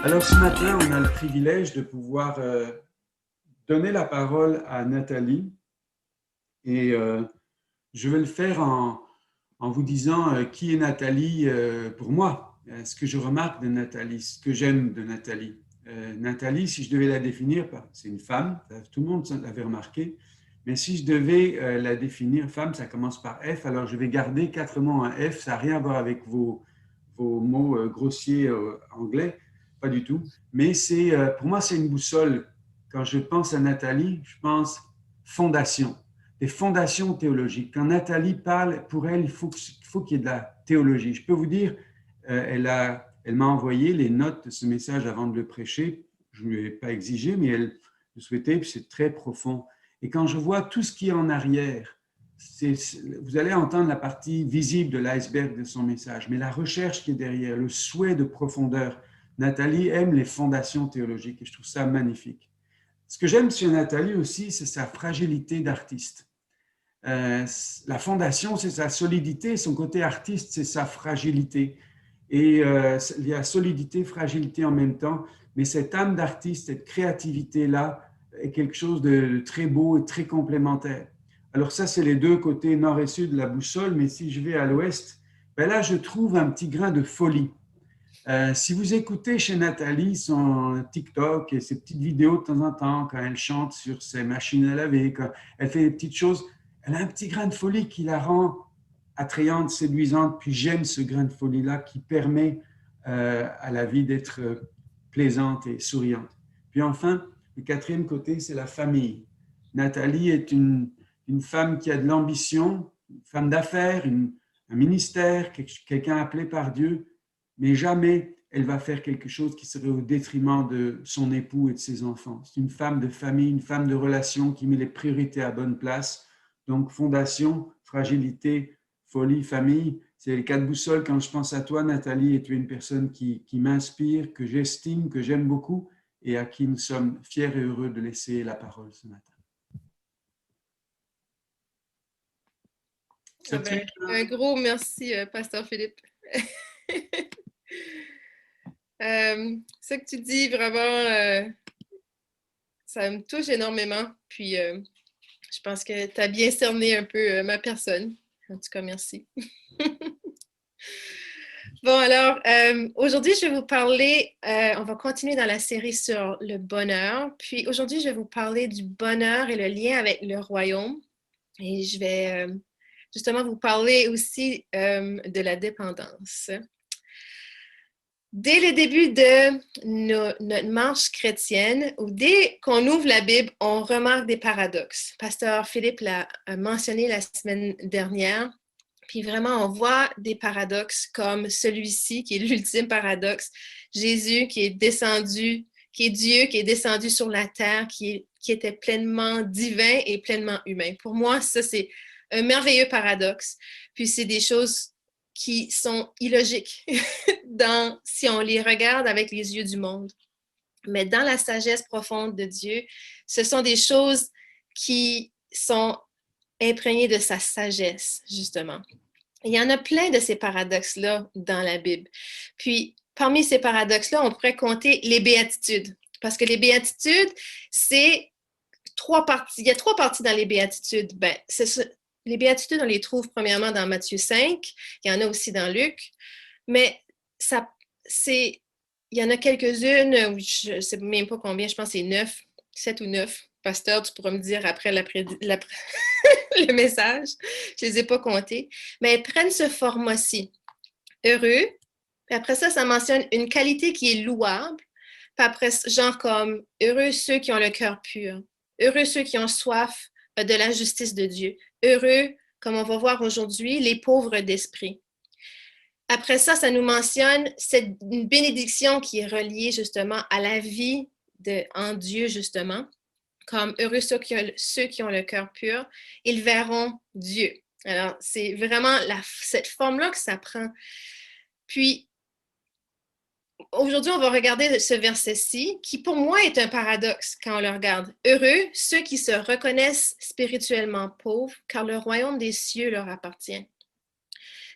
Alors ce matin, on a le privilège de pouvoir donner la parole à Nathalie et je vais le faire en vous disant qui est Nathalie pour moi, ce que je remarque de Nathalie, ce que j'aime de Nathalie. Nathalie, si je devais la définir, c'est une femme, tout le monde l'avait remarqué, mais si je devais la définir, femme, ça commence par F, alors je vais garder 4 mots en F, ça n'a rien à voir avec vos mots grossiers anglais, pas du tout, mais pour moi c'est une boussole. Quand je pense à Nathalie, je pense fondation, des fondations théologiques. Quand Nathalie parle, pour elle, il faut qu'il y ait de la théologie. Je peux vous dire, elle m'a envoyé les notes de ce message avant de le prêcher. Je ne lui ai pas exigé, mais elle le souhaitait, puis c'est très profond. Et quand je vois tout ce qui est en arrière, vous allez entendre la partie visible de l'iceberg de son message, mais la recherche qui est derrière, le souhait de profondeur. Nathalie aime les fondations théologiques et je trouve ça magnifique. Ce que j'aime chez Nathalie aussi, c'est sa fragilité d'artiste. La fondation, c'est sa solidité, son côté artiste, c'est sa fragilité. Et il y a solidité, fragilité en même temps, mais cette âme d'artiste, cette créativité-là est quelque chose de très beau et très complémentaire. Alors ça, c'est les deux côtés nord et sud de la boussole, mais si je vais à l'ouest, ben là, je trouve un petit grain de folie. Si vous écoutez chez Nathalie son TikTok et ses petites vidéos de temps en temps, quand elle chante sur ses machines à laver, quand elle fait des petites choses, elle a un petit grain de folie qui la rend attrayante, séduisante, puis j'aime ce grain de folie-là qui permet à la vie d'être plaisante et souriante. Puis enfin, le quatrième côté, c'est la famille. Nathalie est une femme qui a de l'ambition, une femme d'affaires, un ministère, quelqu'un appelé par Dieu, mais jamais elle va faire quelque chose qui serait au détriment de son époux et de ses enfants. C'est une femme de famille, une femme de relation qui met les priorités à bonne place. Donc, fondation, fragilité, folie, famille, c'est les 4 boussoles. Quand je pense à toi, Nathalie, et tu es une personne qui m'inspire, que j'estime, que j'aime beaucoup et à qui nous sommes fiers et heureux de laisser la parole ce matin. Un gros merci, Pasteur Philippe. Ce que tu dis, vraiment, ça me touche énormément. Puis, je pense que tu as bien cerné un peu ma personne. En tout cas, merci. Bon, alors, aujourd'hui, je vais vous parler, on va continuer dans la série sur le bonheur. Puis, aujourd'hui, je vais vous parler du bonheur et le lien avec le royaume. Et je vais justement vous parler aussi de la dépendance. Dès le début de notre marche chrétienne, ou dès qu'on ouvre la Bible, on remarque des paradoxes. Pasteur Philippe l'a mentionné la semaine dernière. Puis vraiment, on voit des paradoxes comme celui-ci, qui est l'ultime paradoxe. Jésus qui est descendu, qui est Dieu, qui est descendu sur la terre, qui était pleinement divin et pleinement humain. Pour moi, ça, c'est un merveilleux paradoxe. Puis c'est des choses qui sont illogiques si on les regarde avec les yeux du monde. Mais dans la sagesse profonde de Dieu, ce sont des choses qui sont imprégnées de sa sagesse, justement. Il y en a plein de ces paradoxes-là dans la Bible. Puis, parmi ces paradoxes-là, on pourrait compter les béatitudes. Parce que les béatitudes, c'est 3 parties. Il y a 3 parties dans les béatitudes. Les béatitudes, on les trouve premièrement dans Matthieu 5. Il y en a aussi dans Luc. Mais il y en a quelques-unes, je ne sais même pas combien, je pense que c'est 9, 7 ou 9. Pasteur, tu pourras me dire après le message. Je ne les ai pas comptés. Mais elles prennent ce format-ci. Heureux. Puis après ça, ça mentionne une qualité qui est louable. Puis après, genre comme heureux ceux qui ont le cœur pur. Heureux ceux qui ont soif de la justice de Dieu. Heureux, comme on va voir aujourd'hui, les pauvres d'esprit. Après ça, ça nous mentionne une bénédiction qui est reliée justement à la vie en Dieu, justement. Comme heureux ceux qui ont le cœur pur, ils verront Dieu. Alors, c'est vraiment cette forme-là que ça prend. Puis, aujourd'hui, on va regarder ce verset-ci, qui pour moi est un paradoxe quand on le regarde. Heureux ceux qui se reconnaissent spirituellement pauvres, car le royaume des cieux leur appartient.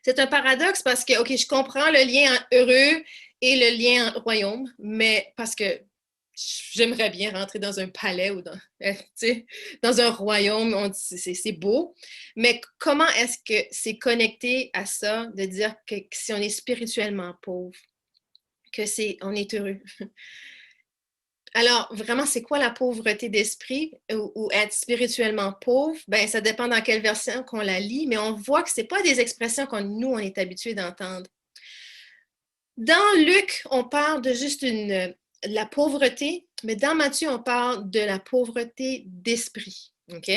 C'est un paradoxe parce que, OK, je comprends le lien entre heureux et le lien royaume, mais parce que j'aimerais bien rentrer dans un palais ou dans un royaume, c'est beau, mais comment est-ce que c'est connecté à ça, de dire que si on est spirituellement pauvre, on est heureux? Alors, vraiment, c'est quoi la pauvreté d'esprit ou être spirituellement pauvre? Ben, ça dépend dans quelle version qu'on la lit, mais on voit que ce n'est pas des expressions on est habitué d'entendre. Dans Luc, on parle de juste de la pauvreté, mais dans Matthieu, on parle de la pauvreté d'esprit. OK?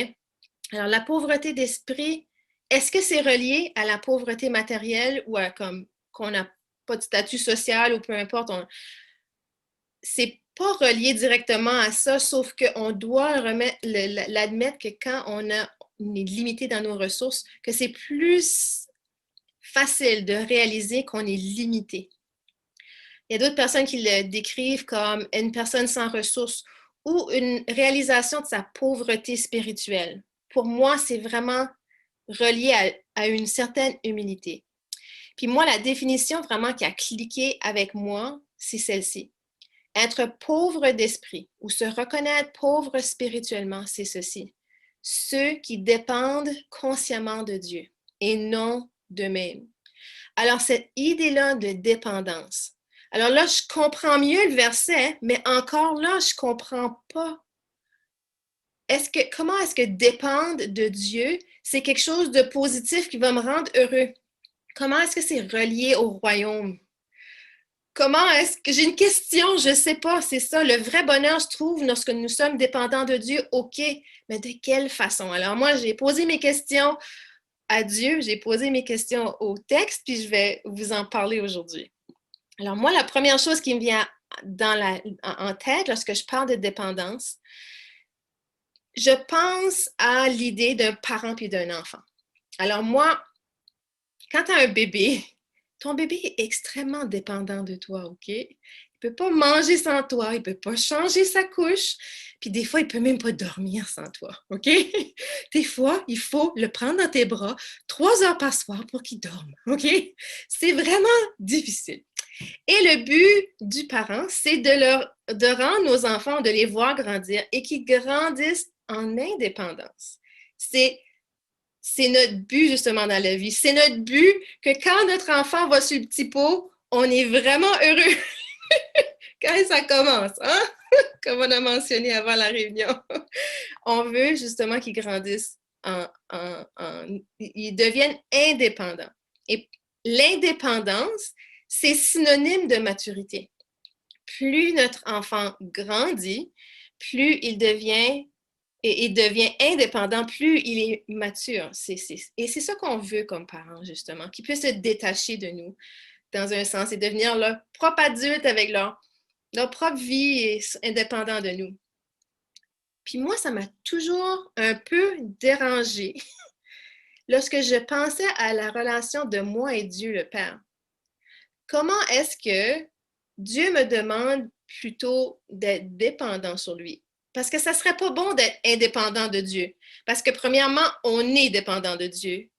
Alors, la pauvreté d'esprit, est-ce que c'est relié à la pauvreté matérielle ou à comme qu'on n'a pas de statut social ou peu importe? C'est pas relié directement à ça, sauf qu'on doit l'admettre que quand on est limité dans nos ressources, que c'est plus facile de réaliser qu'on est limité. Il y a d'autres personnes qui le décrivent comme une personne sans ressources ou une réalisation de sa pauvreté spirituelle. Pour moi, c'est vraiment relié à une certaine humilité. Puis moi, la définition vraiment qui a cliqué avec moi, c'est celle-ci. Être pauvre d'esprit ou se reconnaître pauvre spirituellement, c'est ceci. Ceux qui dépendent consciemment de Dieu et non d'eux-mêmes. Alors, cette idée-là de dépendance. Alors là, je comprends mieux le verset, mais encore là, je ne comprends pas. Comment est-ce que dépendre de Dieu, c'est quelque chose de positif qui va me rendre heureux? Comment est-ce que c'est relié au royaume? Comment est-ce que j'ai une question? Je ne sais pas, c'est ça. Le vrai bonheur, je trouve, lorsque nous sommes dépendants de Dieu, OK, mais de quelle façon? Alors moi, j'ai posé mes questions à Dieu, j'ai posé mes questions au texte, puis je vais vous en parler aujourd'hui. Alors moi, la première chose qui me vient en tête lorsque je parle de dépendance, je pense à l'idée d'un parent puis d'un enfant. Alors moi, quand tu as un bébé, ton bébé est extrêmement dépendant de toi, OK? Il ne peut pas manger sans toi, il ne peut pas changer sa couche, puis des fois, il ne peut même pas dormir sans toi, OK? Des fois, il faut le prendre dans tes bras 3 heures par soir pour qu'il dorme, OK? C'est vraiment difficile. Et le but du parent, c'est de rendre nos enfants, de les voir grandir et qu'ils grandissent en indépendance. C'est notre but justement dans la vie. C'est notre but que quand notre enfant va sur le petit pot, on est vraiment heureux quand ça commence, hein? Comme on a mentionné avant la réunion. On veut justement qu'ils grandissent, ils deviennent indépendants. Et l'indépendance, c'est synonyme de maturité. Plus notre enfant grandit, plus il devient indépendant, plus il est mature. Et c'est ça qu'on veut comme parents, justement, qu'ils puissent se détacher de nous, dans un sens, et devenir leur propre adulte avec leur propre vie et indépendant de nous. Puis moi, ça m'a toujours un peu dérangée lorsque je pensais à la relation de moi et Dieu le Père. Comment est-ce que Dieu me demande plutôt d'être dépendant sur lui? Parce que ça ne serait pas bon d'être indépendant de Dieu. Parce que premièrement, on est dépendant de Dieu.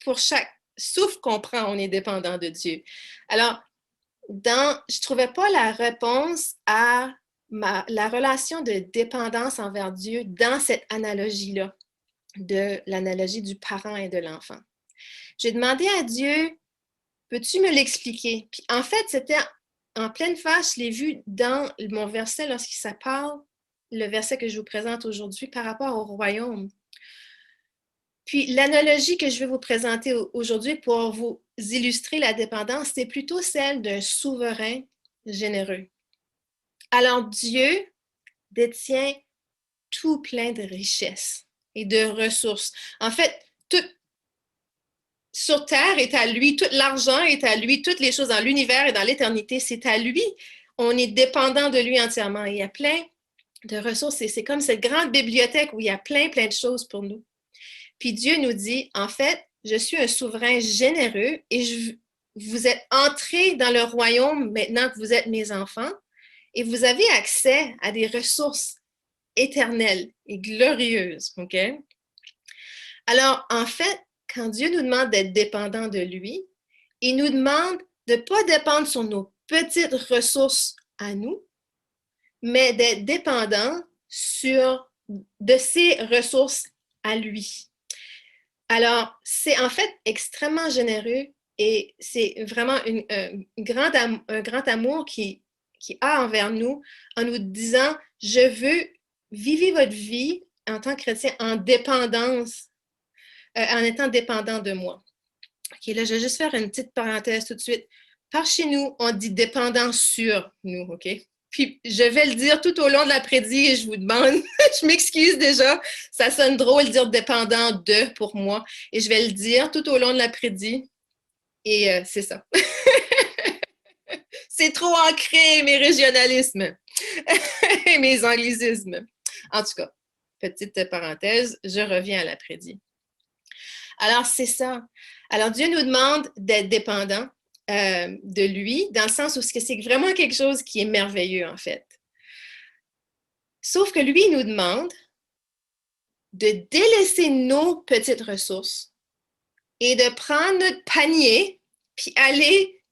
Pour chaque souffle qu'on prend, on est dépendant de Dieu. Alors, je ne trouvais pas la réponse à la relation de dépendance envers Dieu dans cette analogie-là, de l'analogie du parent et de l'enfant. J'ai demandé à Dieu, peux-tu me l'expliquer? Puis en fait, c'était en pleine face, je l'ai vu dans mon verset lorsqu'il ça parle, le verset que je vous présente aujourd'hui par rapport au royaume. Puis l'analogie que je vais vous présenter aujourd'hui pour vous illustrer la dépendance, c'est plutôt celle d'un souverain généreux. Alors Dieu détient tout plein de richesses et de ressources. En fait, tout sur Terre est à lui, tout l'argent est à lui, toutes les choses dans l'univers et dans l'éternité, c'est à lui. On est dépendant de lui entièrement. Et il y a plein de ressources. C'est comme cette grande bibliothèque où il y a plein de choses pour nous. Puis Dieu nous dit, en fait, je suis un souverain généreux et vous êtes entrés dans le royaume maintenant que vous êtes mes enfants et vous avez accès à des ressources éternelles et glorieuses. OK? Alors, en fait, quand Dieu nous demande d'être dépendants de lui, il nous demande de ne pas dépendre sur nos petites ressources à nous, mais d'être dépendant de ses ressources à lui. Alors, c'est en fait extrêmement généreux et c'est vraiment un grand amour qui a envers nous en nous disant, je veux vivre votre vie en tant que chrétien en dépendance, en étant dépendant de moi. OK, là, je vais juste faire une petite parenthèse tout de suite. Par chez nous, on dit dépendant sur nous, OK? Puis, je vais le dire tout au long de l'après-midi et je vous demande, je m'excuse déjà, ça sonne drôle de dire dépendant de pour moi. Et je vais le dire tout au long de l'après-midi et c'est ça. C'est trop ancré, mes régionalismes et mes anglicismes. En tout cas, petite parenthèse, je reviens à l'après-midi. Alors, c'est ça. Alors, Dieu nous demande d'être dépendant de lui, dans le sens où c'est vraiment quelque chose qui est merveilleux, en fait. Sauf que lui, il nous demande de délaisser nos petites ressources et de prendre notre panier puis aller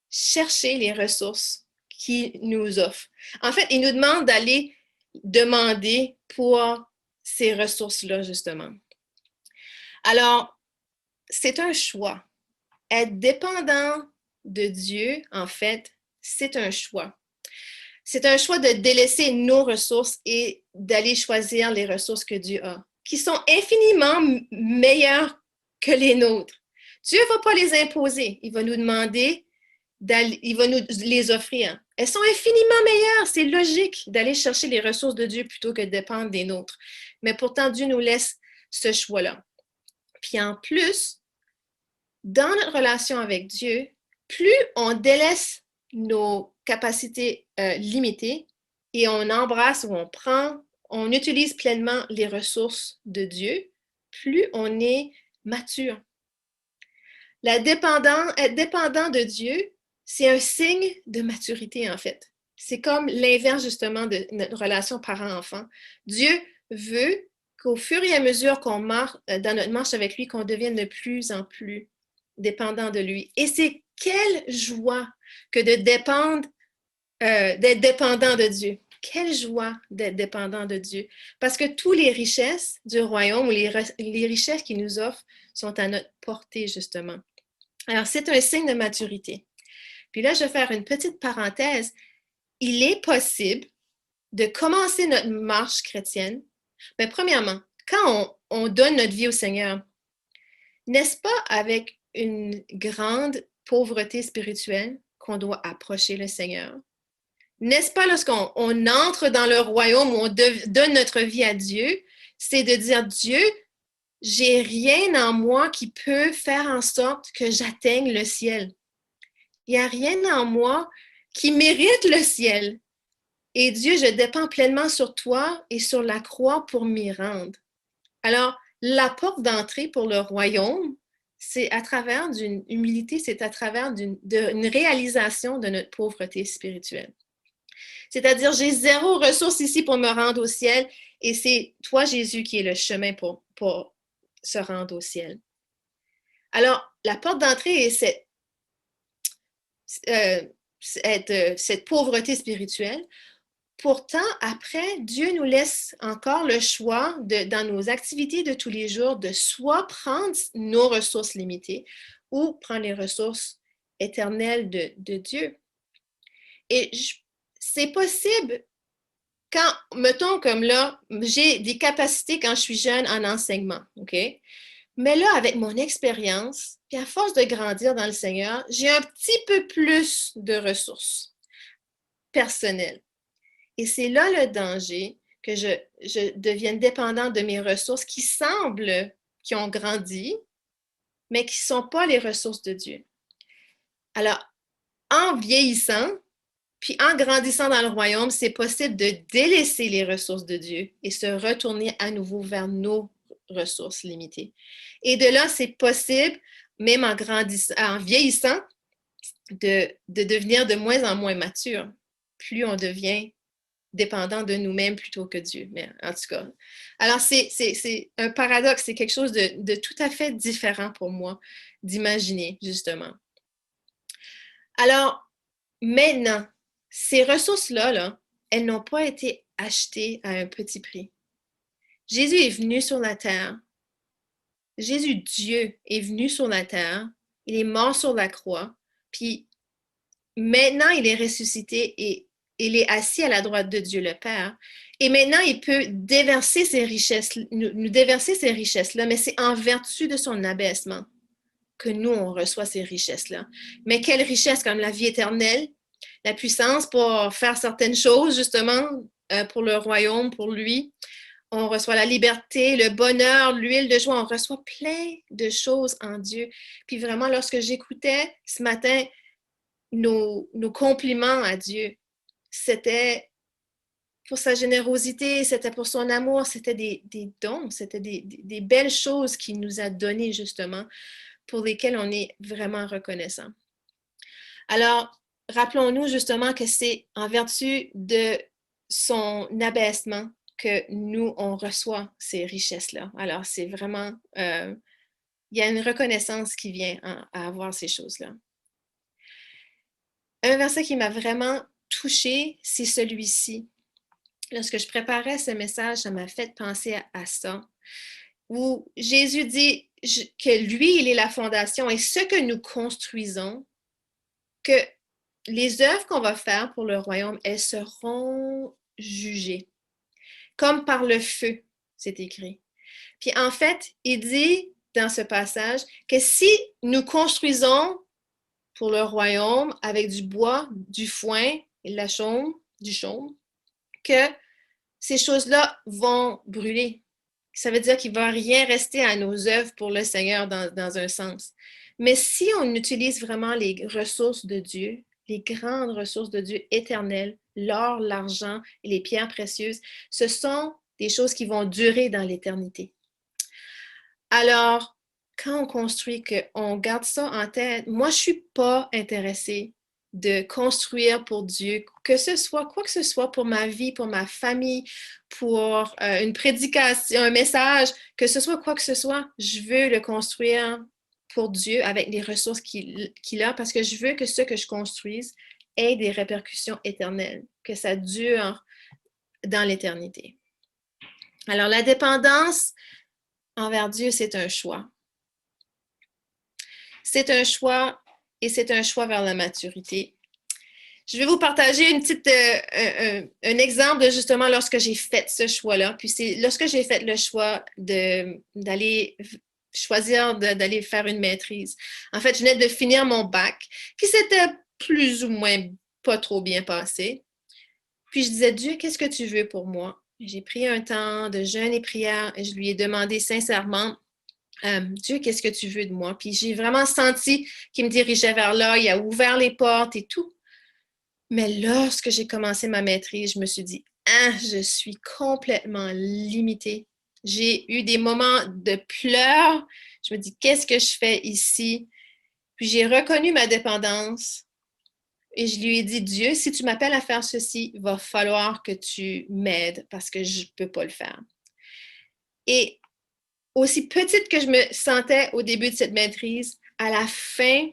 chercher les ressources qu'il nous offre. En fait, il nous demande d'aller demander pour ces ressources-là, justement. Alors, c'est un choix. Être dépendant de Dieu, en fait, c'est un choix. C'est un choix de délaisser nos ressources et d'aller choisir les ressources que Dieu a, qui sont infiniment meilleures que les nôtres. Dieu ne va pas les imposer. Il va nous demander, il va nous les offrir. Elles sont infiniment meilleures. C'est logique d'aller chercher les ressources de Dieu plutôt que de dépendre des nôtres. Mais pourtant, Dieu nous laisse ce choix-là. Puis en plus, dans notre relation avec Dieu, plus on délaisse nos capacités limitées et on embrasse ou on utilise pleinement les ressources de Dieu, plus on est mature. Être dépendant de Dieu, c'est un signe de maturité, en fait. C'est comme l'inverse, justement, de notre relation parent-enfant. Dieu veut qu'au fur et à mesure qu'on marche dans notre marche avec lui, qu'on devienne de plus en plus dépendant de lui. Et c'est quelle joie que d'être dépendant de Dieu. Quelle joie d'être dépendant de Dieu. Parce que toutes les richesses du royaume ou les richesses qu'il nous offre sont à notre portée, justement. Alors, c'est un signe de maturité. Puis là, je vais faire une petite parenthèse. Il est possible de commencer notre marche chrétienne. Mais premièrement, quand on donne notre vie au Seigneur, n'est-ce pas avec une grande pauvreté spirituelle qu'on doit approcher le Seigneur? N'est-ce pas lorsqu'on entre dans le royaume où on donne notre vie à Dieu, c'est de dire, Dieu, j'ai rien en moi qui peut faire en sorte que j'atteigne le ciel. Il n'y a rien en moi qui mérite le ciel. Et Dieu, je dépends pleinement sur toi et sur la croix pour m'y rendre. Alors, la porte d'entrée pour le royaume, c'est à travers d'une humilité, c'est à travers d'une réalisation de notre pauvreté spirituelle. C'est-à-dire, j'ai zéro ressource ici pour me rendre au ciel et c'est toi, Jésus, qui est le chemin pour se rendre au ciel. Alors, la porte d'entrée est cette pauvreté spirituelle. Pourtant, après, Dieu nous laisse encore le choix dans nos activités de tous les jours de soit prendre nos ressources limitées ou prendre les ressources éternelles de Dieu. Et c'est possible quand, mettons comme là, j'ai des capacités quand je suis jeune en enseignement, OK? Mais là, avec mon expérience, puis à force de grandir dans le Seigneur, j'ai un petit peu plus de ressources personnelles. Et c'est là le danger que je devienne dépendante de mes ressources qui semblent, qui ont grandi, mais qui ne sont pas les ressources de Dieu. Alors, en vieillissant, puis en grandissant dans le royaume, c'est possible de délaisser les ressources de Dieu et se retourner à nouveau vers nos ressources limitées. Et de là, c'est possible, même en vieillissant, de devenir de moins en moins mature. Plus on devient dépendant de nous-mêmes plutôt que Dieu. Mais en tout cas, alors c'est un paradoxe, c'est quelque chose de tout à fait différent pour moi d'imaginer, justement. Alors, Maintenant, ces ressources-là, là, elles n'ont pas été achetées à un petit prix. Jésus est venu sur la terre. Jésus, Dieu, est venu sur la terre. Il est mort sur la croix. Puis maintenant, il est ressuscité et il est assis à la droite de Dieu le Père. Et maintenant, il peut déverser ces richesses, nous déverser ces richesses-là, mais c'est en vertu de son abaissement que nous, on reçoit ces richesses-là. Mais quelle richesse, comme la vie éternelle, la puissance pour faire certaines choses, justement, pour le royaume, pour lui. On reçoit la liberté, le bonheur, l'huile de joie. On reçoit plein de choses en Dieu. Puis vraiment, lorsque j'écoutais ce matin nos compliments à Dieu, c'était pour sa générosité, c'était pour son amour, c'était des dons, c'était des belles choses qu'il nous a données justement, pour lesquelles on est vraiment reconnaissant. Alors, rappelons-nous justement que c'est en vertu de son abaissement que nous, on reçoit ces richesses-là. Alors, c'est vraiment, il y a une reconnaissance qui vient à avoir ces choses-là. Un verset qui m'a vraiment touchée, c'est celui-ci. Lorsque je préparais ce message, ça m'a fait penser à ça, où Jésus dit que lui, il est la fondation et ce que nous construisons, que les œuvres qu'on va faire pour le royaume, elles seront jugées, comme par le feu, c'est écrit. Puis en fait, il dit dans ce passage que si nous construisons pour le royaume avec du bois, du foin et de la chaume, du chaume, que ces choses-là vont brûler. Ça veut dire qu'il ne va rien rester à nos œuvres pour le Seigneur dans un sens. Mais si on utilise vraiment les ressources de Dieu, les grandes ressources de Dieu éternelles, l'or, l'argent et les pierres précieuses, ce sont des choses qui vont durer dans l'éternité. Alors, quand on construit, qu'on garde ça en tête, moi, je ne suis pas intéressée de construire pour Dieu, que ce soit quoi que ce soit pour ma vie, pour ma famille, pour une prédication, un message, que ce soit quoi que ce soit, je veux le construire pour Dieu avec les ressources qu'il a parce que je veux que ce que je construise ait des répercussions éternelles, que ça dure dans l'éternité. Alors, la dépendance envers Dieu, c'est un choix. C'est un choix et c'est un choix vers la maturité. Je vais vous partager un exemple de justement lorsque j'ai fait ce choix-là. Puis c'est lorsque j'ai fait le choix d'aller choisir d'aller faire une maîtrise. En fait, je venais de finir mon bac, qui s'était plus ou moins pas trop bien passé. Puis je disais, Dieu, qu'est-ce que tu veux pour moi? J'ai pris un temps de jeûne et prière et je lui ai demandé sincèrement, Dieu, qu'est-ce que tu veux de moi? Puis j'ai vraiment senti qu'il me dirigeait vers là, il a ouvert les portes et tout. Mais lorsque j'ai commencé ma maîtrise, je me suis dit, ah, je suis complètement limitée. J'ai eu des moments de pleurs. Je me dis, qu'est-ce que je fais ici? Puis j'ai reconnu ma dépendance et je lui ai dit, Dieu, si tu m'appelles à faire ceci, il va falloir que tu m'aides parce que je ne peux pas le faire. Et aussi petite que je me sentais au début de cette maîtrise, à la fin,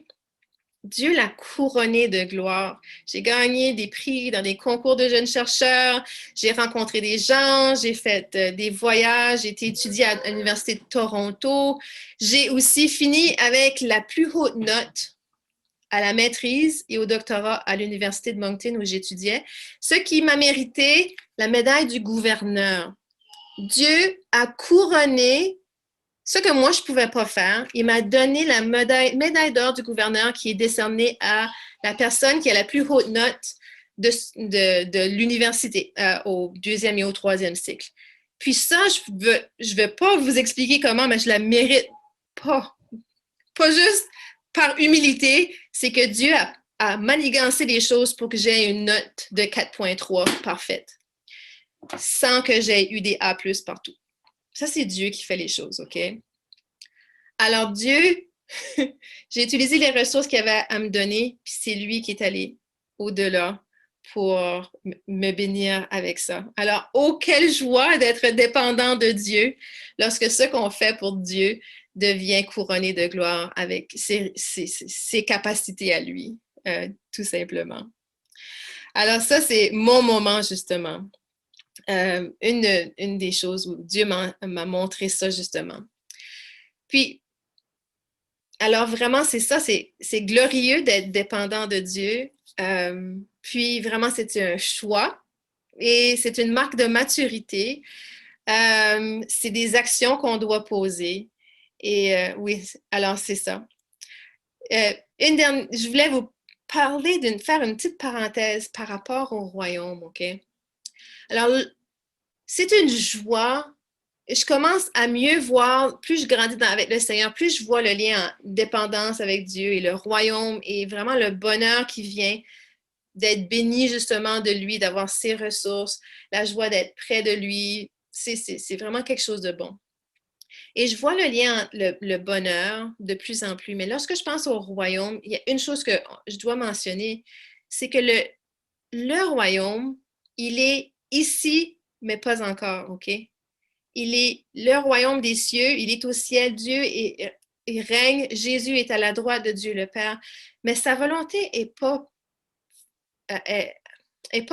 Dieu l'a couronné de gloire. J'ai gagné des prix dans des concours de jeunes chercheurs, j'ai rencontré des gens, j'ai fait des voyages, j'ai été étudiée à l'Université de Toronto. J'ai aussi fini avec la plus haute note à la maîtrise et au doctorat à l'Université de Moncton où j'étudiais, ce qui m'a mérité la médaille du gouverneur. Dieu a couronné ce que moi, je ne pouvais pas faire. Il m'a donné la médaille d'or du gouverneur qui est décernée à la personne qui a la plus haute note de l'université au 2e et au 3e cycle. Puis ça, je vais pas vous expliquer comment, mais je la mérite pas. Pas juste par humilité, c'est que Dieu a manigancé les choses pour que j'aie une note de 4,3 parfaite, sans que j'aie eu des A+ partout. Ça, c'est Dieu qui fait les choses, OK? Alors, Dieu, j'ai utilisé les ressources qu'il avait à me donner, puis c'est lui qui est allé au-delà pour me bénir avec ça. Alors, oh, quelle joie d'être dépendant de Dieu lorsque ce qu'on fait pour Dieu devient couronné de gloire avec ses capacités à lui, tout simplement. Alors ça, c'est mon moment, justement. Une des choses où Dieu m'a montré ça, justement. Puis, alors vraiment, c'est ça, c'est glorieux d'être dépendant de Dieu. Puis vraiment, c'est un choix et c'est une marque de maturité. C'est des actions qu'on doit poser. Et oui, alors c'est ça. Je voulais vous parler faire une petite parenthèse par rapport au royaume, OK? Alors, c'est une joie. Je commence à mieux voir, plus je grandis avec le Seigneur, plus je vois le lien en dépendance avec Dieu et le royaume et vraiment le bonheur qui vient d'être béni justement de lui, d'avoir ses ressources, la joie d'être près de lui. C'est vraiment quelque chose de bon. Et je vois le lien entre le bonheur de plus en plus. Mais lorsque je pense au royaume, il y a une chose que je dois mentionner, c'est que le royaume, il est ici, mais pas encore, OK? Il est le royaume des cieux, il est au ciel, Dieu il règne, Jésus est à la droite de Dieu le Père, mais sa volonté est pas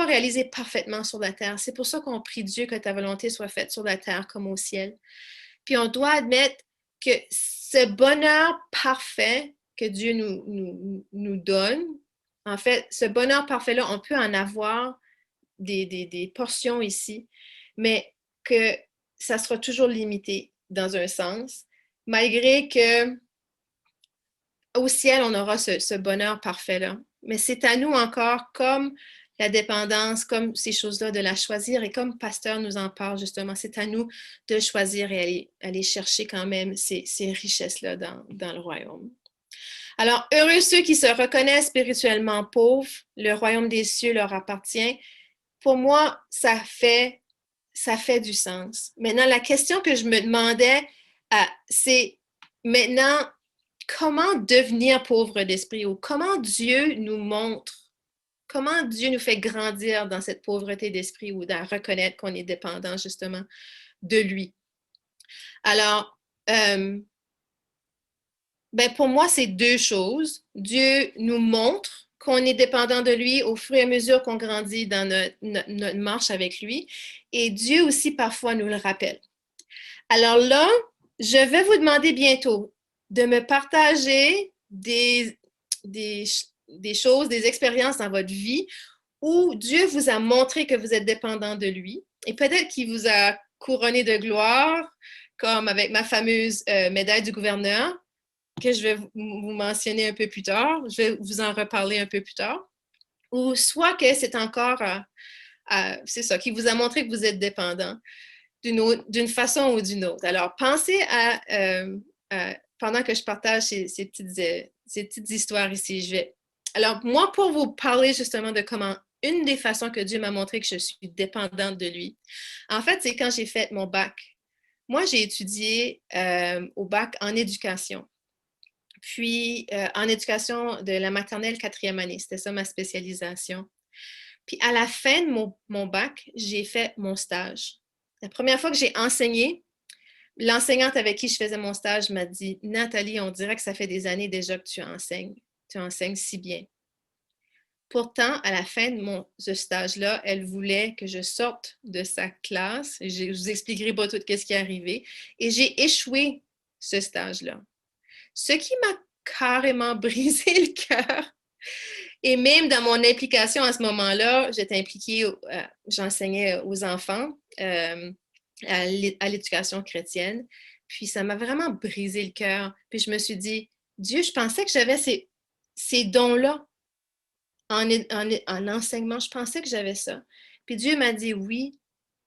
réalisée parfaitement sur la terre. C'est pour ça qu'on prie Dieu que ta volonté soit faite sur la terre comme au ciel. Puis on doit admettre que ce bonheur parfait que Dieu nous donne, en fait, ce bonheur parfait-là, on peut en avoir des portions ici, mais que ça sera toujours limité dans un sens, malgré que au ciel, on aura ce bonheur parfait-là. Mais c'est à nous encore, comme la dépendance, comme ces choses-là, de la choisir. Et comme Pasteur nous en parle justement, c'est à nous de choisir et aller chercher quand même ces richesses-là dans le royaume. Alors, heureux ceux qui se reconnaissent spirituellement pauvres, le royaume des cieux leur appartient. Pour moi, ça fait du sens. Maintenant, la question que je me demandais, c'est maintenant, comment devenir pauvre d'esprit ou comment Dieu nous montre, comment Dieu nous fait grandir dans cette pauvreté d'esprit ou de reconnaître qu'on est dépendant justement de lui. Alors, pour moi, c'est deux choses. Dieu nous montre qu'on est dépendant de lui au fur et à mesure qu'on grandit dans notre marche avec lui. Et Dieu aussi, parfois, nous le rappelle. Alors là, je vais vous demander bientôt de me partager des choses, des expériences dans votre vie où Dieu vous a montré que vous êtes dépendant de lui. Et peut-être qu'il vous a couronné de gloire, comme avec ma fameuse médaille du gouverneur, que je vais vous mentionner un peu plus tard. Je vais vous en reparler un peu plus tard. Ou soit que c'est encore, c'est ça, qui vous a montré que vous êtes dépendant d'une façon ou d'une autre. Alors, pensez pendant que je partage ces petites histoires ici, alors, moi, pour vous parler justement de comment une des façons que Dieu m'a montré que je suis dépendante de lui, en fait, c'est quand j'ai fait mon bac. Moi, j'ai étudié au bac en éducation. Puis, en éducation de la maternelle 4e année, c'était ça ma spécialisation. Puis, à la fin de mon bac, j'ai fait mon stage. La première fois que j'ai enseigné, l'enseignante avec qui je faisais mon stage m'a dit « Nathalie, on dirait que ça fait des années déjà que tu enseignes. Tu enseignes si bien. » Pourtant, à la fin de ce stage-là, elle voulait que je sorte de sa classe. Je ne vous expliquerai pas tout ce qui est arrivé. Et j'ai échoué ce stage-là. Ce qui m'a carrément brisé le cœur. Et même dans mon implication à ce moment-là, j'étais impliquée, j'enseignais aux enfants à l'éducation chrétienne. Puis ça m'a vraiment brisé le cœur. Puis je me suis dit, Dieu, je pensais que j'avais ces dons-là en enseignement. Je pensais que j'avais ça. Puis Dieu m'a dit, oui,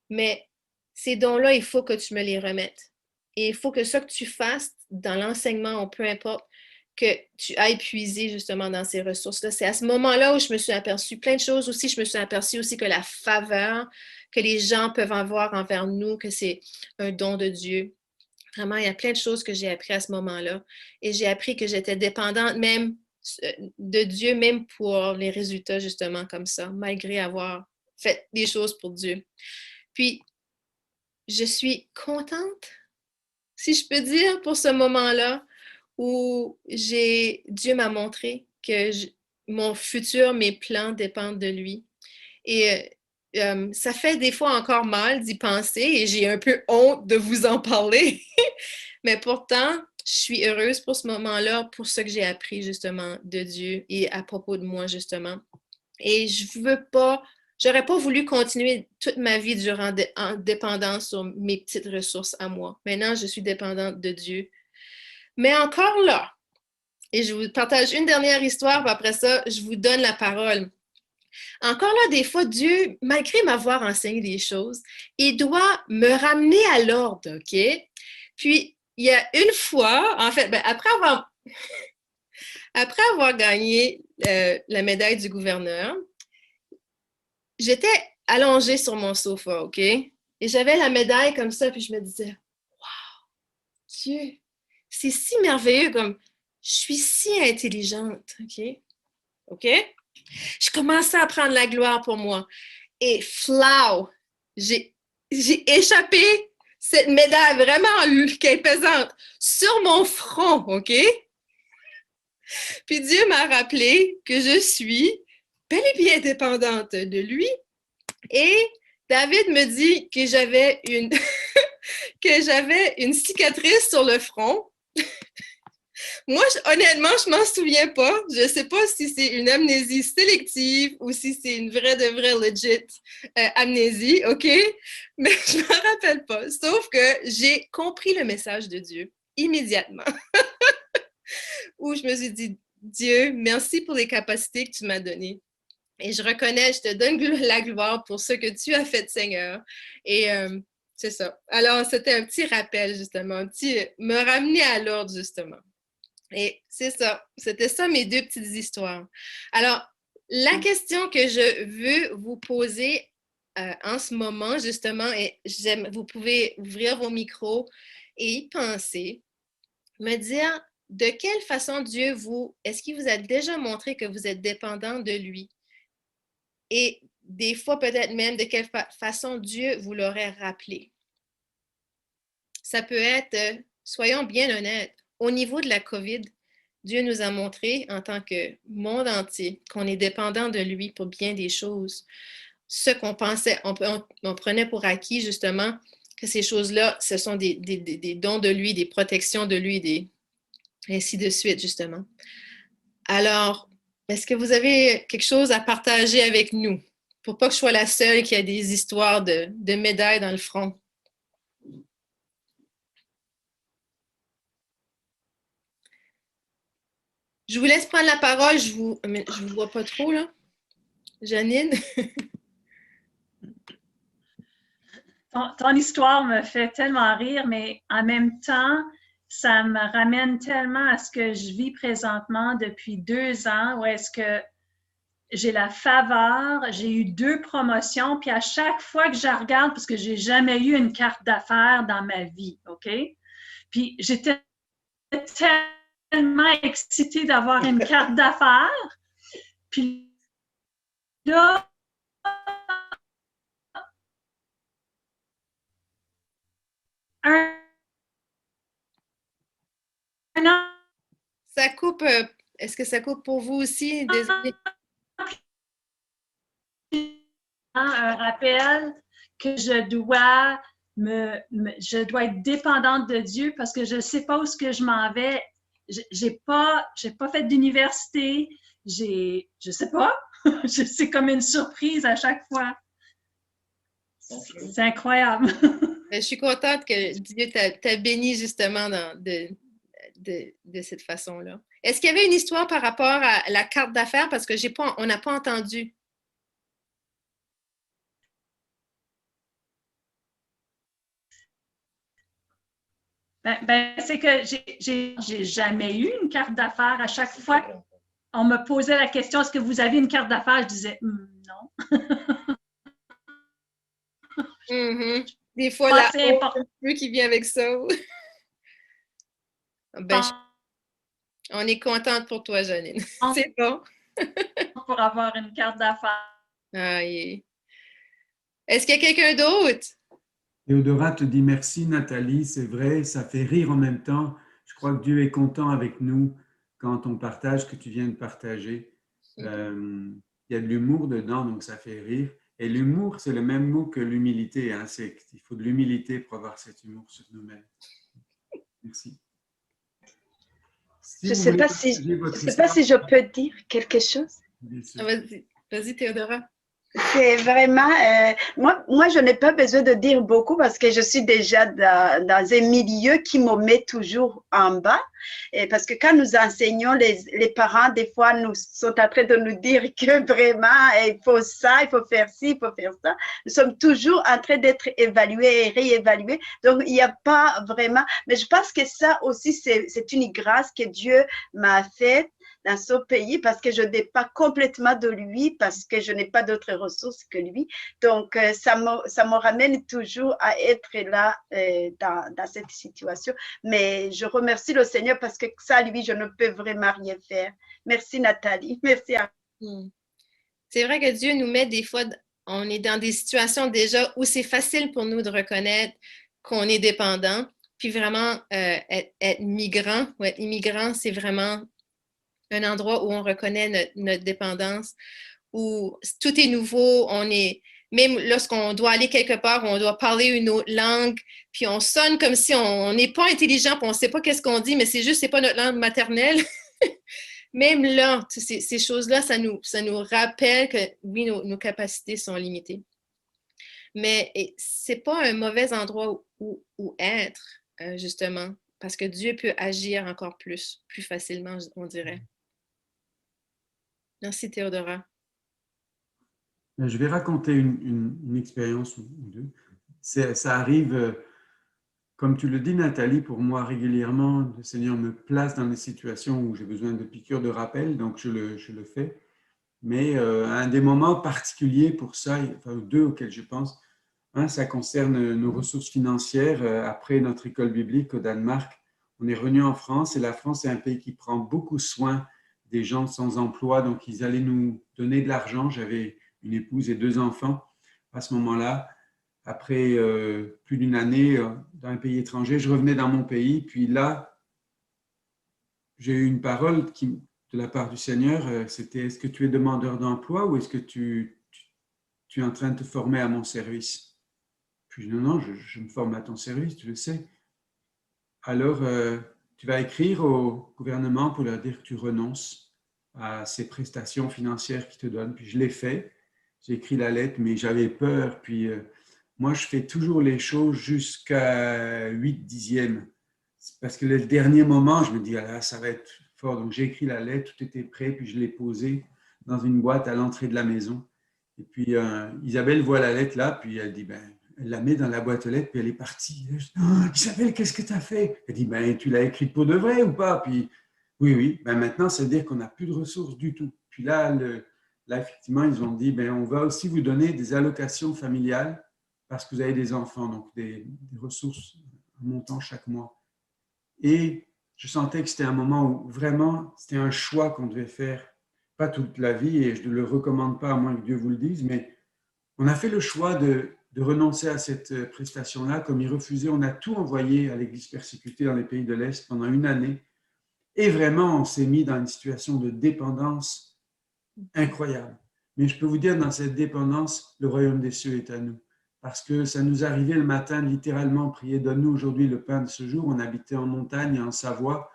mais ces dons-là, il faut que tu me les remettes. Et il faut que ça que tu fasses dans l'enseignement, ou peu importe, que tu ailles puiser justement dans ces ressources-là. C'est à ce moment-là où je me suis aperçue plein de choses aussi. Je me suis aperçue aussi que la faveur que les gens peuvent avoir envers nous, que c'est un don de Dieu. Vraiment, il y a plein de choses que j'ai appris à ce moment-là. Et j'ai appris que j'étais dépendante même de Dieu, même pour les résultats justement comme ça, malgré avoir fait des choses pour Dieu. Puis, je suis contente, si je peux dire, pour ce moment-là où Dieu m'a montré que mon futur, mes plans dépendent de lui. Et ça fait des fois encore mal d'y penser et j'ai un peu honte de vous en parler. Mais pourtant, je suis heureuse pour ce moment-là, pour ce que j'ai appris justement de Dieu et à propos de moi justement. Et j'aurais pas voulu continuer toute ma vie en dépendance sur mes petites ressources à moi. Maintenant, je suis dépendante de Dieu. Mais encore là, et je vous partage une dernière histoire, puis après ça, je vous donne la parole. Encore là, des fois, Dieu, malgré m'avoir enseigné des choses, il doit me ramener à l'ordre, OK? Puis, il y a une fois, en fait, après avoir gagné la médaille du gouverneur, j'étais allongée sur mon sofa, OK? Et j'avais la médaille comme ça, puis je me disais, Dieu, c'est si merveilleux, comme je suis si intelligente, OK? OK? Je commençais à prendre la gloire pour moi. Et flau, j'ai échappé cette médaille vraiment qui est pesante sur mon front, OK? Puis Dieu m'a rappelé que je suis bel et bien dépendante de lui. Et David me dit que j'avais que j'avais une cicatrice sur le front. Moi, honnêtement, je m'en souviens pas. Je sais pas si c'est une amnésie sélective ou si c'est une vraie de vraie legit amnésie, OK? Mais je m'en rappelle pas. Sauf que j'ai compris le message de Dieu immédiatement. Où je me suis dit, Dieu, merci pour les capacités que tu m'as données. Et je reconnais, je te donne la gloire pour ce que tu as fait, Seigneur. Et c'est ça. Alors, c'était un petit rappel, justement, me ramener à l'ordre, justement. Et c'est ça. C'était ça mes deux petites histoires. Alors, la question que je veux vous poser en ce moment, justement, et vous pouvez ouvrir vos micros et y penser, me dire de quelle façon Dieu est-ce qu'il vous a déjà montré que vous êtes dépendant de lui? Et des fois, peut-être même de quelle façon Dieu vous l'aurait rappelé. Ça peut être, soyons bien honnêtes, au niveau de la COVID, Dieu nous a montré en tant que monde entier qu'on est dépendant de lui pour bien des choses. Ce qu'on pensait, on prenait pour acquis justement que ces choses-là, ce sont des dons de lui, des protections de lui, ainsi de suite, justement. Alors, est-ce que vous avez quelque chose à partager avec nous pour pas que je sois la seule qui a des histoires de médailles dans le front? Je vous laisse prendre la parole. Je vous vois pas trop, là. Janine? Ton histoire me fait tellement rire, mais en même temps, ça me ramène tellement à ce que je vis présentement depuis 2 ans, où est-ce que j'ai la faveur, j'ai eu 2 promotions, puis à chaque fois que je regarde, parce que j'ai jamais eu une carte d'affaires dans ma vie, OK? Puis j'étais tellement excitée d'avoir une carte d'affaires, puis là, un an, Ça coupe. Est-ce que ça coupe pour vous aussi? Désolée. un rappel que je dois être dépendante de Dieu parce que je ne sais pas où ce que je m'en vais. J'ai pas fait d'université. Je sais pas. C'est comme une surprise à chaque fois. C'est incroyable. Je suis contente que Dieu t'a béni justement de cette façon-là. Est-ce qu'il y avait une histoire par rapport à la carte d'affaires? Parce que on n'a pas entendu. C'est que j'ai jamais eu une carte d'affaires. À chaque fois qu'on me posait la question, est-ce que vous avez une carte d'affaires? Je disais, non. Des fois, la honte un peu qui vient avec ça. Ben, on est contente pour toi, Janine. C'est bon. Pour avoir une carte d'affaires. Aïe. Est-ce qu'il y a quelqu'un d'autre? Théodora te dit merci, Nathalie. C'est vrai, ça fait rire en même temps. Je crois que Dieu est content avec nous quand on partage ce que tu viens de partager. il y a de l'humour dedans, donc ça fait rire. Et l'humour, c'est le même mot que l'humilité. Hein. Il faut de l'humilité pour avoir cet humour sur nous-mêmes. Merci. Si Je ne vous sais voulez pas partager votre je sais pas histoire, si je peux dire quelque chose. bien sûr. Vas-y, Théodora. C'est vraiment, moi, je n'ai pas besoin de dire beaucoup parce que je suis déjà dans un milieu qui me met toujours en bas. Et parce que quand nous enseignons, les parents, des fois, nous sont en train de nous dire que vraiment, il faut ça, il faut faire ci, il faut faire ça. Nous sommes toujours en train d'être évalués et réévalués. Donc, il n'y a pas vraiment, mais je pense que ça aussi, c'est une grâce que Dieu m'a faite dans ce pays parce que je ne dépends complètement de lui, parce que je n'ai pas d'autres ressources que lui. Donc, ça me ramène toujours à être là dans cette situation. Mais je remercie le Seigneur parce que sans lui, je ne peux vraiment rien faire. Merci Nathalie. Merci à C'est vrai que Dieu nous met des fois, on est dans des situations déjà où c'est facile pour nous de reconnaître qu'on est dépendant. Puis vraiment, être migrant ou être immigrant, c'est vraiment un endroit où on reconnaît notre dépendance, où tout est nouveau, même lorsqu'on doit aller quelque part, on doit parler une autre langue, puis on sonne comme si on n'est pas intelligent, puis on ne sait pas qu'est-ce qu'on dit, mais c'est pas notre langue maternelle. Même là, ces choses-là, ça nous rappelle que oui, nos capacités sont limitées. Mais c'est pas un mauvais endroit où être, justement, parce que Dieu peut agir encore plus facilement, on dirait. Merci, Théodora. Je vais raconter une expérience ou deux. Ça arrive, comme tu le dis, Nathalie, pour moi régulièrement, le Seigneur me place dans des situations où j'ai besoin de piqûres de rappel, donc je le fais. Mais à un des moments particuliers pour ça, enfin deux auxquels je pense, un, ça concerne nos ressources financières. Après notre école biblique au Danemark, on est revenu en France et la France est un pays qui prend beaucoup soin des gens sans emploi, donc ils allaient nous donner de l'argent. J'avais une épouse et deux enfants à ce moment-là. Après plus d'une année dans un pays étranger, je revenais dans mon pays. Puis là, j'ai eu une parole de la part du Seigneur. C'était: est-ce que tu es demandeur d'emploi ou est-ce que tu es en train de te former à mon service? Puis non, je me forme à ton service, tu le sais. Alors, tu vas écrire au gouvernement pour leur dire que tu renonces à ces prestations financières qu'ils te donnent. Puis je l'ai fait. J'ai écrit la lettre, mais j'avais peur. Puis moi, je fais toujours les choses jusqu'à 8/10. Parce que le dernier moment, je me dis, ah là, ça va être fort. Donc, j'ai écrit la lettre, tout était prêt, puis je l'ai posée dans une boîte à l'entrée de la maison. Et puis, Isabelle voit la lettre là, puis elle dit, elle la met dans la boîte aux lettres, puis elle est partie. Je dis, oh, Isabelle, qu'est-ce que tu as fait? Elle dit, tu l'as écrite pour de vrai ou pas? Puis, oui. Maintenant, ça veut dire qu'on n'a plus de ressources du tout. Puis là, effectivement, ils ont dit, on va aussi vous donner des allocations familiales parce que vous avez des enfants, donc des ressources montant chaque mois. Et je sentais que c'était un moment où vraiment, c'était un choix qu'on devait faire, pas toute la vie, et je ne le recommande pas à moins que Dieu vous le dise, mais on a fait le choix de renoncer à cette prestation-là. Comme ils refusaient, on a tout envoyé à l'Église persécutée dans les pays de l'Est pendant une année. Et vraiment, on s'est mis dans une situation de dépendance incroyable. Mais je peux vous dire, dans cette dépendance, le royaume des cieux est à nous. Parce que ça nous arrivait le matin, littéralement, prier: donne-nous aujourd'hui le pain de ce jour. On habitait en montagne, en Savoie,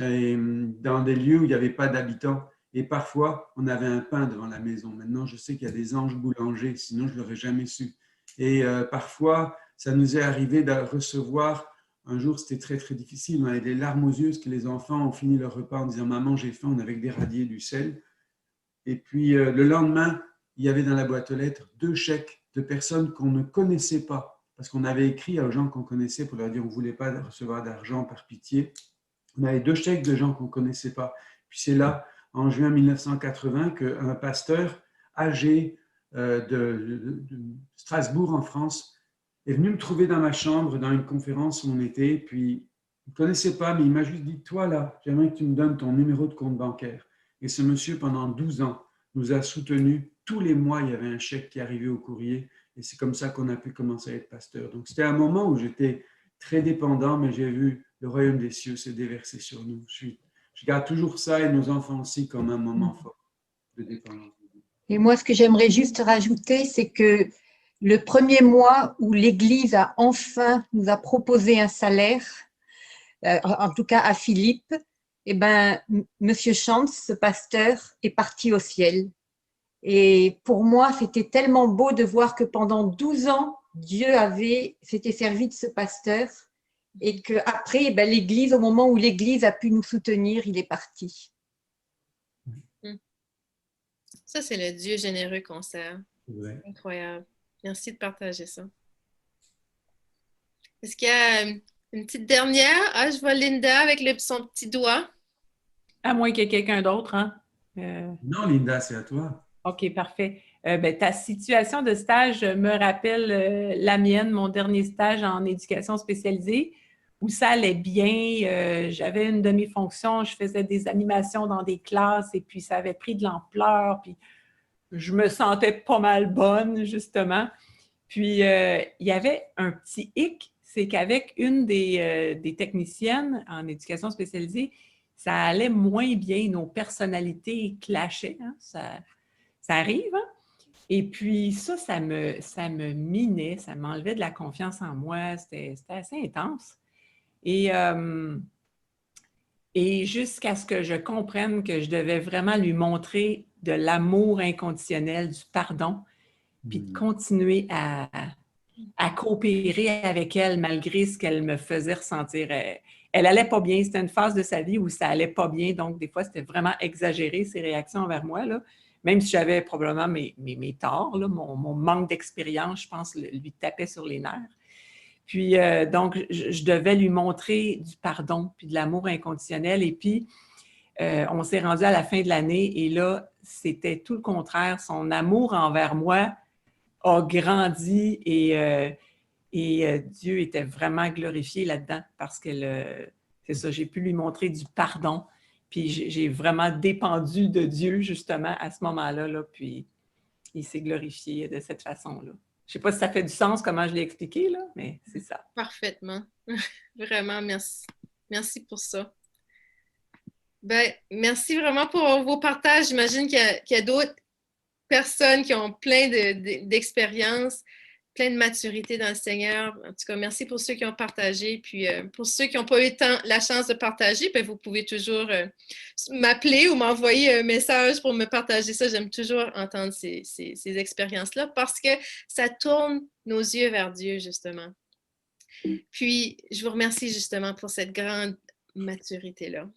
et dans des lieux où il n'y avait pas d'habitants. Et parfois, on avait un pain devant la maison. Maintenant, je sais qu'il y a des anges boulangers, sinon je ne l'aurais jamais su. Et parfois, ça nous est arrivé de recevoir. Un jour, c'était très, très difficile. On avait des larmes aux yeux parce que les enfants ont fini leur repas en disant: maman, j'ai faim. On avait des radiers, du sel. Et puis, le lendemain, il y avait dans la boîte aux lettres 2 chèques de personnes qu'on ne connaissait pas. Parce qu'on avait écrit aux gens qu'on connaissait pour leur dire qu'on ne voulait pas recevoir d'argent par pitié. On avait 2 chèques de gens qu'on ne connaissait pas. Puis c'est là, en juin 1980, qu'un pasteur âgé de Strasbourg, en France, est venu me trouver dans ma chambre, dans une conférence où on était. Puis, il ne connaissait pas, mais il m'a juste dit: toi là, j'aimerais que tu me donnes ton numéro de compte bancaire. Et ce monsieur, pendant 12 ans, nous a soutenus. Tous les mois, il y avait un chèque qui arrivait au courrier. Et c'est comme ça qu'on a pu commencer à être pasteur. Donc, c'était un moment où j'étais très dépendant, mais j'ai vu le royaume des cieux se déverser sur nous. Je garde toujours ça, et nos enfants aussi, comme un moment fort de dépendance. Et moi, ce que j'aimerais juste rajouter, c'est que le premier mois où l'Église nous a proposé un salaire, en tout cas à Philippe, eh ben, Monsieur Chance, ce pasteur, est parti au ciel. Et pour moi, c'était tellement beau de voir que pendant 12 ans, Dieu s'était servi de ce pasteur et qu'après, ben, l'Église, au moment où l'Église a pu nous soutenir, il est parti. Ça, c'est le Dieu généreux qu'on sert. Ouais. Incroyable. Merci de partager ça. Est-ce qu'il y a une petite dernière? Ah, je vois Linda avec son petit doigt. À moins qu'il y ait quelqu'un d'autre, hein? Non, Linda, c'est à toi. OK, parfait. Ben, ta situation de stage me rappelle la mienne, mon dernier stage en éducation spécialisée, où ça allait bien. J'avais une demi-fonction, je faisais des animations dans des classes et puis ça avait pris de l'ampleur, puis je me sentais pas mal bonne, justement. Puis, il y avait un petit hic, c'est qu'avec une des techniciennes en éducation spécialisée, ça allait moins bien, nos personnalités clashaient, hein? Ça arrive, hein? Et puis ça me minait, ça m'enlevait de la confiance en moi, c'était assez intense. Et jusqu'à ce que je comprenne que je devais vraiment lui montrer de l'amour inconditionnel, du pardon, puis de continuer à coopérer avec elle malgré ce qu'elle me faisait ressentir. Elle allait pas bien, c'était une phase de sa vie où ça allait pas bien, donc des fois, c'était vraiment exagéré, ses réactions envers moi, là. Même si j'avais probablement mes torts, là, mon manque d'expérience, je pense, lui tapait sur les nerfs. Puis, donc, je devais lui montrer du pardon, puis de l'amour inconditionnel. Et puis, on s'est rendu à la fin de l'année et là, c'était tout le contraire. Son amour envers moi a grandi et Dieu était vraiment glorifié là-dedans parce que c'est ça, j'ai pu lui montrer du pardon. Puis j'ai vraiment dépendu de Dieu justement à ce moment-là, là, puis il s'est glorifié de cette façon-là. Je ne sais pas si ça fait du sens comment je l'ai expliqué, là, mais c'est ça. Parfaitement. Vraiment, merci. Merci pour ça. Ben, merci vraiment pour vos partages. J'imagine qu'il y a d'autres personnes qui ont plein d'expériences, plein de maturité dans le Seigneur. En tout cas, merci pour ceux qui ont partagé. Puis pour ceux qui n'ont pas eu la chance de partager, ben, vous pouvez toujours m'appeler ou m'envoyer un message pour me partager ça. J'aime toujours entendre ces expériences-là parce que ça tourne nos yeux vers Dieu, justement. Puis, je vous remercie justement pour cette grande maturité-là.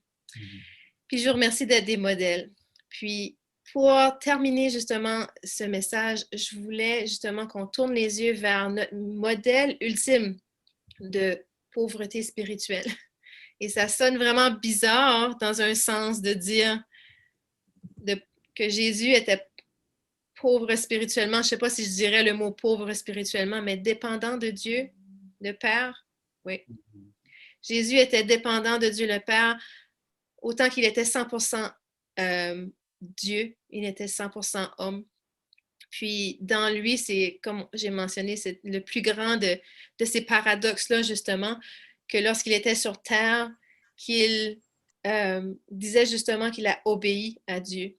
Puis, je vous remercie d'être des modèles. Puis, pour terminer justement ce message, je voulais justement qu'on tourne les yeux vers notre modèle ultime de pauvreté spirituelle. Et ça sonne vraiment bizarre dans un sens de dire que Jésus était pauvre spirituellement. Je ne sais pas si je dirais le mot pauvre spirituellement, mais dépendant de Dieu, le Père. Oui. Jésus était dépendant de Dieu le Père, autant qu'il était 100% Dieu, il était 100% homme. Puis dans lui, c'est, comme j'ai mentionné, c'est le plus grand de ces paradoxes-là, justement, que lorsqu'il était sur terre, qu'il disait justement qu'il a obéi à Dieu,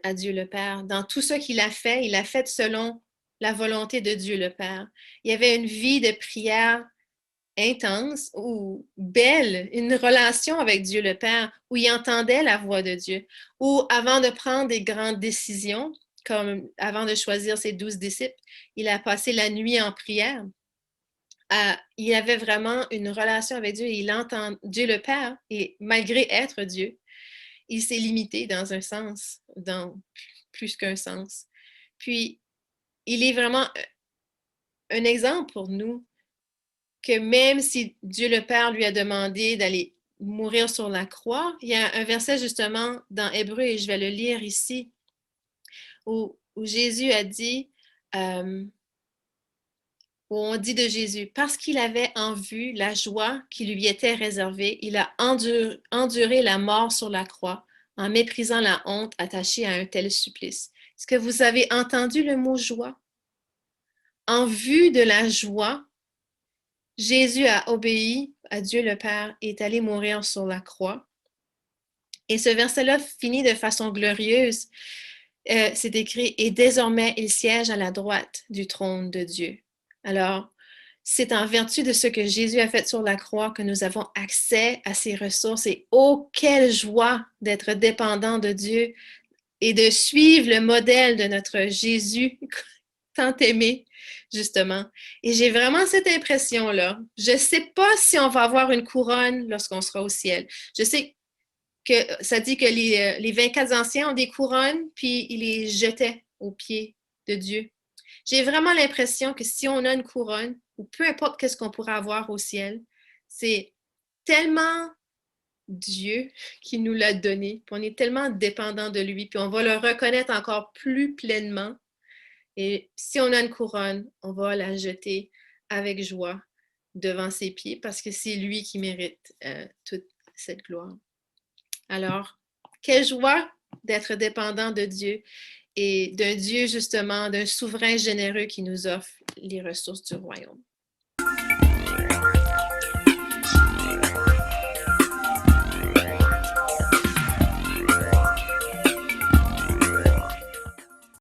à Dieu le Père. Dans tout ce qu'il a fait selon la volonté de Dieu le Père. Il y avait une vie de prière intense ou belle, une relation avec Dieu le Père, où il entendait la voix de Dieu, où avant de prendre des grandes décisions, comme avant de choisir ses 12 disciples, il a passé la nuit en prière. Il avait vraiment une relation avec Dieu et il entend Dieu le Père, et malgré être Dieu, il s'est limité dans un sens, dans plus qu'un sens. Puis, il est vraiment un exemple pour nous que même si Dieu le Père lui a demandé d'aller mourir sur la croix, il y a un verset justement dans Hébreu, et je vais le lire ici, où Jésus a dit, où on dit de Jésus, parce qu'il avait en vue la joie qui lui était réservée, il a enduré la mort sur la croix en méprisant la honte attachée à un tel supplice. Est-ce que vous avez entendu le mot joie? En vue de la joie, Jésus a obéi à Dieu le Père et est allé mourir sur la croix. Et ce verset-là finit de façon glorieuse. c'est écrit « Et désormais, il siège à la droite du trône de Dieu ». Alors, c'est en vertu de ce que Jésus a fait sur la croix que nous avons accès à ces ressources. Et oh, quelle joie d'être dépendant de Dieu et de suivre le modèle de notre Jésus tant aimé, justement. Et j'ai vraiment cette impression-là. Je ne sais pas si on va avoir une couronne lorsqu'on sera au ciel. Je sais que ça dit que les 24 anciens ont des couronnes, puis ils les jetaient aux pieds de Dieu. J'ai vraiment l'impression que si on a une couronne, ou peu importe qu'est-ce qu'on pourra avoir au ciel, c'est tellement Dieu qui nous l'a donné, puis on est tellement dépendant de lui, puis on va le reconnaître encore plus pleinement. Et si on a une couronne, on va la jeter avec joie devant ses pieds parce que c'est lui qui mérite toute cette gloire. Alors, quelle joie d'être dépendant de Dieu et d'un Dieu justement, d'un souverain généreux qui nous offre les ressources du royaume.